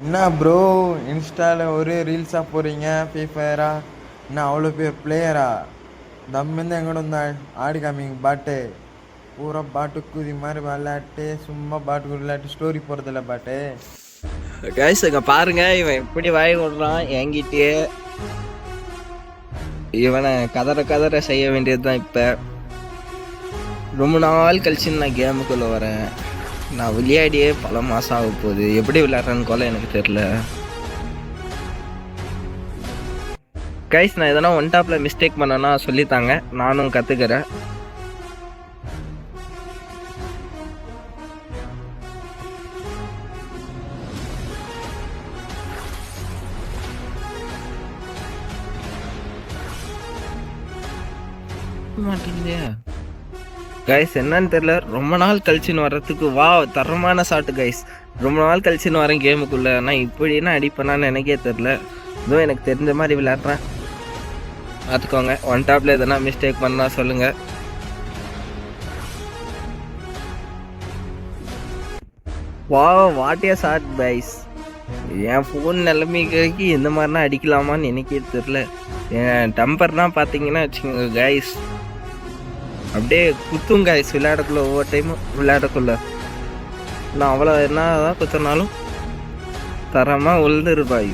என்ன ப்ரோ இன்ஸ்டாவில் ஒரே ரீல்ஸாக போகிறீங்க ஃப்ரீ ஃபயரா? என்ன அவ்வளோ பேர் பிளேயரா? தம்மிருந்து எங்கூட இருந்தால் ஆடி காமிங்க பாட்டு பூரா பாட்டு குதி மாதிரி விளையாட்டு, சும்மா பாட்டு விளையாட்டு, ஸ்டோரி போகிறதில்ல பாட்டு. கைஸ் இங்க பாருங்க, இவன் எப்படி வாய் விடுறான் என்கிட்டயே. இவனை கதற செய்ய வேண்டியதுதான். இப்ப ரொம்ப நாள் கழிச்சு நான் கேமுக்குள்ள வரேன். நான் விளையாடியே பல மாசம் ஆக போகுது. எப்படி விளையாடுறேன்னு கூட எனக்கு தெரியல. கைஸ் நான் எதனா ஒன் டாப்ல மிஸ்டேக் பண்ணனா சொல்லித்தாங்க, நானும் கத்துக்கிறேன். மாட்டேங்குதே கைஸ், என்னன்னு தெரியல. ரொம்ப நாள் கழிச்சுன்னு வர்றதுக்கு வா தரமான ஷாட்டு கைஸ். ரொம்ப நாள் கழிச்சுன்னு வரேன் கேமுக்குள்ள. ஆனால் இப்படின்னா அடிப்பேனான்னு எனக்கே தெரில. இதோ எனக்கு தெரிஞ்ச மாதிரி விளையாடுறேன், பார்த்துக்கோங்க. ஒன் டாப்ல எதனா மிஸ்டேக் பண்ணா சொல்லுங்க. வா வாட்டியா ஷாட் கைஸ். என் ஃபோன் நிலைமைக்கு இந்த மாதிரினா அடிக்கலாமான்னு எனக்கே தெரில. என் டெம்பர்னா பார்த்தீங்கன்னா வச்சுக்கோங்க கைஸ், அப்படியே குத்தும் கைஸ் விளையாடக்குள்ள. ஒவ்வொரு டைமும் விளையாடக்குள்ள நான் அவ்வளோ என்னதான் குத்தினாலும் தரமாக உழுதுருப்பாய்.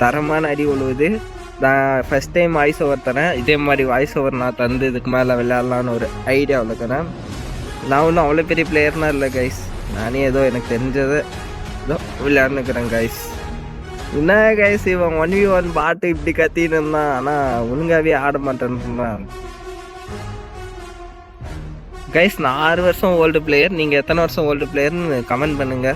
தரமான அடி உழுவுது. நான் ஃபஸ்ட் டைம் வாய்ஸ் ஓவர் தரேன். இதே மாதிரி வாய்ஸ் ஓவர் நான் தந்து இதுக்கு மேலே விளையாடலான்னு ஒரு ஐடியாவில் இருக்கிறேன். நான் ஒன்றும் அவ்வளோ பெரிய பிளேயர்னா இல்லை கைஸ். நானே ஏதோ எனக்கு தெரிஞ்சதை ஏதோ விளையாடுனுக்கிறேன் கைஸ். என்ன கைஸ், இவன் 1v1 பாட்டு இப்படி கத்தின்னு இருந்தான், ஆனால் ஒழுங்காவே ஆட மாட்டேன்றான் கைஸ். நான் 6 வருஷம் ஓல்டு பிளேயர். நீங்கள் எத்தனை வருஷம் ஓல்டு பிளேயர்னு கமெண்ட் பண்ணுங்க.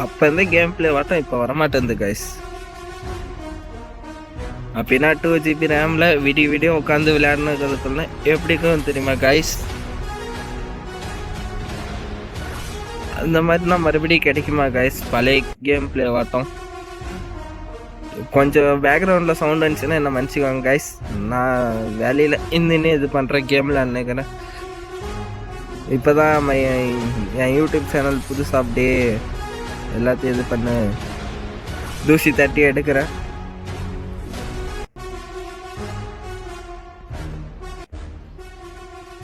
அப்போ இருந்த கேம் பிளே வாட்டம் இப்போ வரமாட்டேங்குது கைஸ். அப்படின்னா 2GB ரேமில் விடிய உட்காந்து விளையாடுனதுக்குள்ள எப்படிக்கும் தெரியுமா கைஸ்? அந்த மாதிரினா மறுபடியும் கிடைக்குமா கைஸ் பழைய கேம் பிளே வாட்டம்? கொஞ்சம் பேக்ரவுண்டில் சவுண்ட் வந்துச்சுன்னா என்ன மன்னிச்சுக்கோங்க கைஸ். நான் வேலையில் இன்னும் இது பண்ணுறேன், கேமில் நினைக்கிறேன். இப்போ தான் என் யூடியூப் சேனல் புதுசாக அப்படியே எல்லாத்தையும் இது பண்ண தூசி தட்டி எடுக்கிறேன்.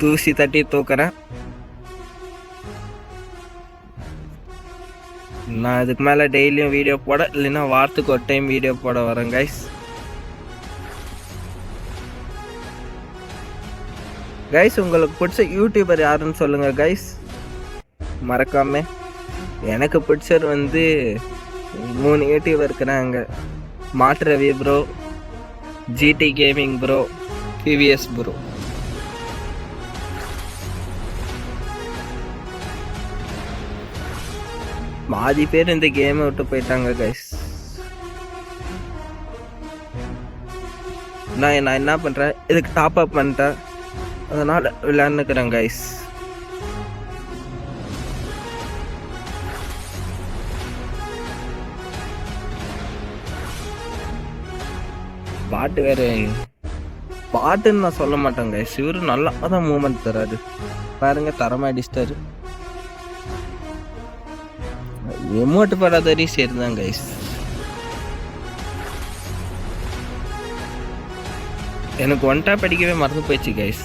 தூசி தட்டி தூக்குறேன். நான் இதுக்கு மேலே டெய்லியும் வீடியோ போட, இல்லைன்னா வாரத்துக்கு ஒரு டைம் வீடியோ போட வரேன் கைஸ். கைஸ் உங்களுக்கு பிடிச்ச யூடியூபர் யாருன்னு சொல்லுங்க கைஸ், மறக்காம. எனக்கு பிடிச்சது வந்து 3 யூடியூபர் இருக்கிறாங்க. மாட்டு Ravi bro, GT gaming bro, BVS bro. பாதி பேர் இந்த கேமை விட்டு போயிட்டாங்க கைஸ். நான் என்ன பண்ணுறேன், இதுக்கு டாப் அப் பண்ணிட்டேன், அதனால் விளையாண்டுக்கிறேன் கைஸ். பாட்டு வேறு பாட்டுன்னு நான் சொல்ல மாட்டேன் கைஸ். இவரு நல்லா தான் மூமெண்ட் தராரு பாருங்க, தரமாக அடிச்சிட்டாரு. எமோட்டு படாதே சரிதான் கைஸ். எனக்கு ஒன் டாப் அடிக்கவே மறந்து போயிடுச்சு கைஸ்.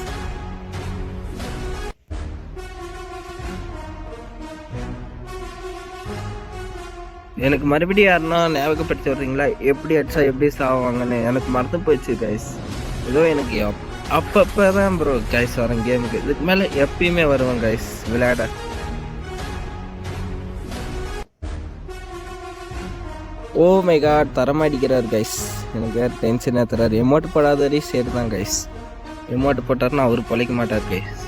எனக்கு மறுபடியும் யாருன்னா ஞாபகப்படுத்தி வர்றீங்களா, எப்படி அடிச்சா எப்படி சாவாங்கன்னு? எனக்கு மறந்து போயிடுச்சு கைஸ். ஏதோ எனக்கு அப்பப்போ தான் ப்ரோ கைஸ் வரேன் கேமுக்கு. இதுக்கு மேலே எப்பயுமே வருவேன் கைஸ் விளையாட. ஓ மை காட், தரமாக அடிக்கிறார் கைஸ். எனக்கு வேறு டென்ஷன் ஏற்றுறாரு. எமோட்டு போடாதே சரி தான் கைஸ். எமோட்டு போட்டார்னா அவர் பொழைக்க மாட்டார் கைஸ்.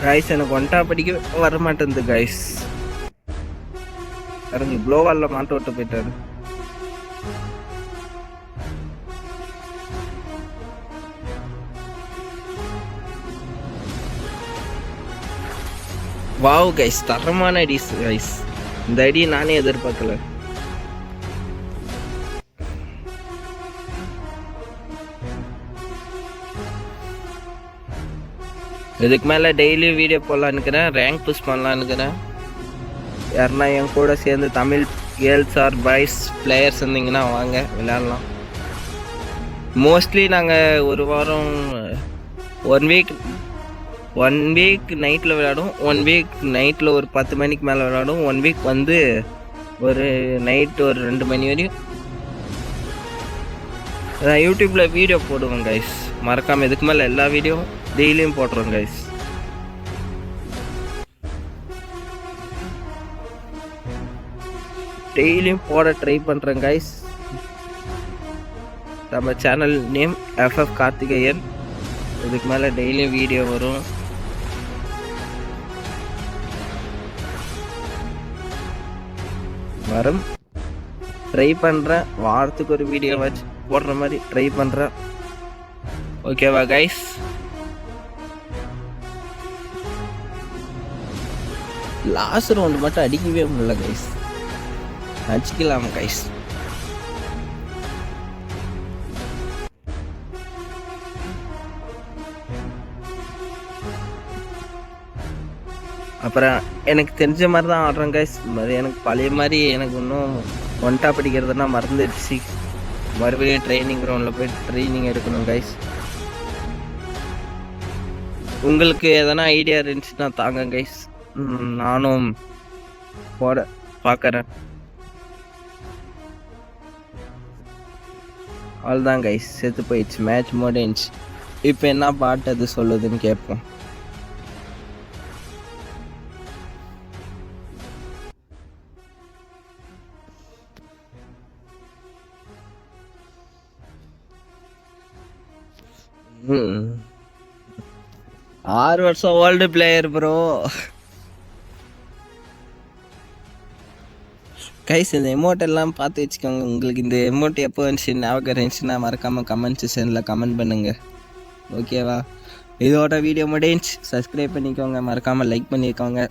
கைஸ் எனக்கு ஒன்டா படிக்க வர மாட்டேங்குது கைஸ். இறங்கி க்ளோவாலில் மாட்ட விட்டு போயிட்டாரு. வாவ் கைஸ், தரமான அடி கைஸ். இந்த அடி நானே எதிர்பார்க்கல. இதுக்கு மேலே டெய்லி வீடியோ போடலான்னுக்கிறேன், ரேங்க் புஷ் பண்ணலான்னுக்கிறேன். யாருன்னா என் கூட சேர்ந்து Tamil girls are boys players இருந்தீங்கன்னா வாங்க விளையாடலாம். மோஸ்ட்லி நாங்கள் ஒரு வாரம் ஒன் வீக் நைட்டில் விளையாடும், 1 வீக் நைட்டில் ஒரு 10 மணிக்கு மேலே விளையாடும், 1 வீக் வந்து ஒரு நைட்டு ஒரு 2 மணி வரையும் யூடியூப்பில் வீடியோ போடுவோம் கைஸ். மறக்காமல் இதுக்கு மேலே எல்லா வீடியோ டெய்லியும் போடுறோம் கைஸ். டெய்லியும் போட ட்ரை பண்ணுறேன் கைஸ். நம்ம சேனல் நேம் FF கார்த்திகேயன். இதுக்கு மேலே டெய்லியும் வீடியோ வரும். வரும் ட்ரை பண்ணுறேன், வாரத்துக்கு ஒரு வீடியோ வச்சு போடுற மாதிரி ட்ரை பண்ணுறேன். ஓகேவா கைஸ்? லாஸ்ட் ரவுண்டு மட்டும் அடிக்கவே முடியல கைஸ். அடிக்கலாமா கைஸ்? அப்புறம் எனக்கு தெரிஞ்ச மாதிரி தான் ஆடுறேன் கைஸ். எனக்கு பழைய மாதிரி எனக்கு இன்னும் ஒன்டா படிக்கிறதுனா மறந்துடுச்சு. மறுபடியும் ட்ரைனிங் கிரவுண்டில் போய் ட்ரைனிங் எடுக்கணும் கைஸ். உங்களுக்கு எதனா ஐடியா இருந்துச்சுன்னா தாங்க கைஸ், நானும் போட பார்க்குறேன். அவ்வளோதான் கைஸ், செத்து போயிடுச்சு, மேட்ச் முடிஞ்சுச்சு. இப்போ என்ன பாட்டு அது சொல்லுதுன்னு கேட்போம். ஆறு வருஷம் ஓல்டு பிளேயர் ப்ரோ. கைஸ் இந்த எமௌண்ட் எல்லாம் பார்த்து வச்சுக்கோங்க. உங்களுக்கு இந்த எமௌண்ட் எப்போ இருந்துச்சு ஞாபகம் இருந்துச்சுன்னா மறக்காமல் கமெண்ட் செக்ஷனில் கமெண்ட் பண்ணுங்கள். ஓகேவா? இதோட வீடியோ முடிஞ்சு. சப்ஸ்கிரைப் பண்ணிக்கோங்க, மறக்காமல் லைக் பண்ணிக்கோங்க.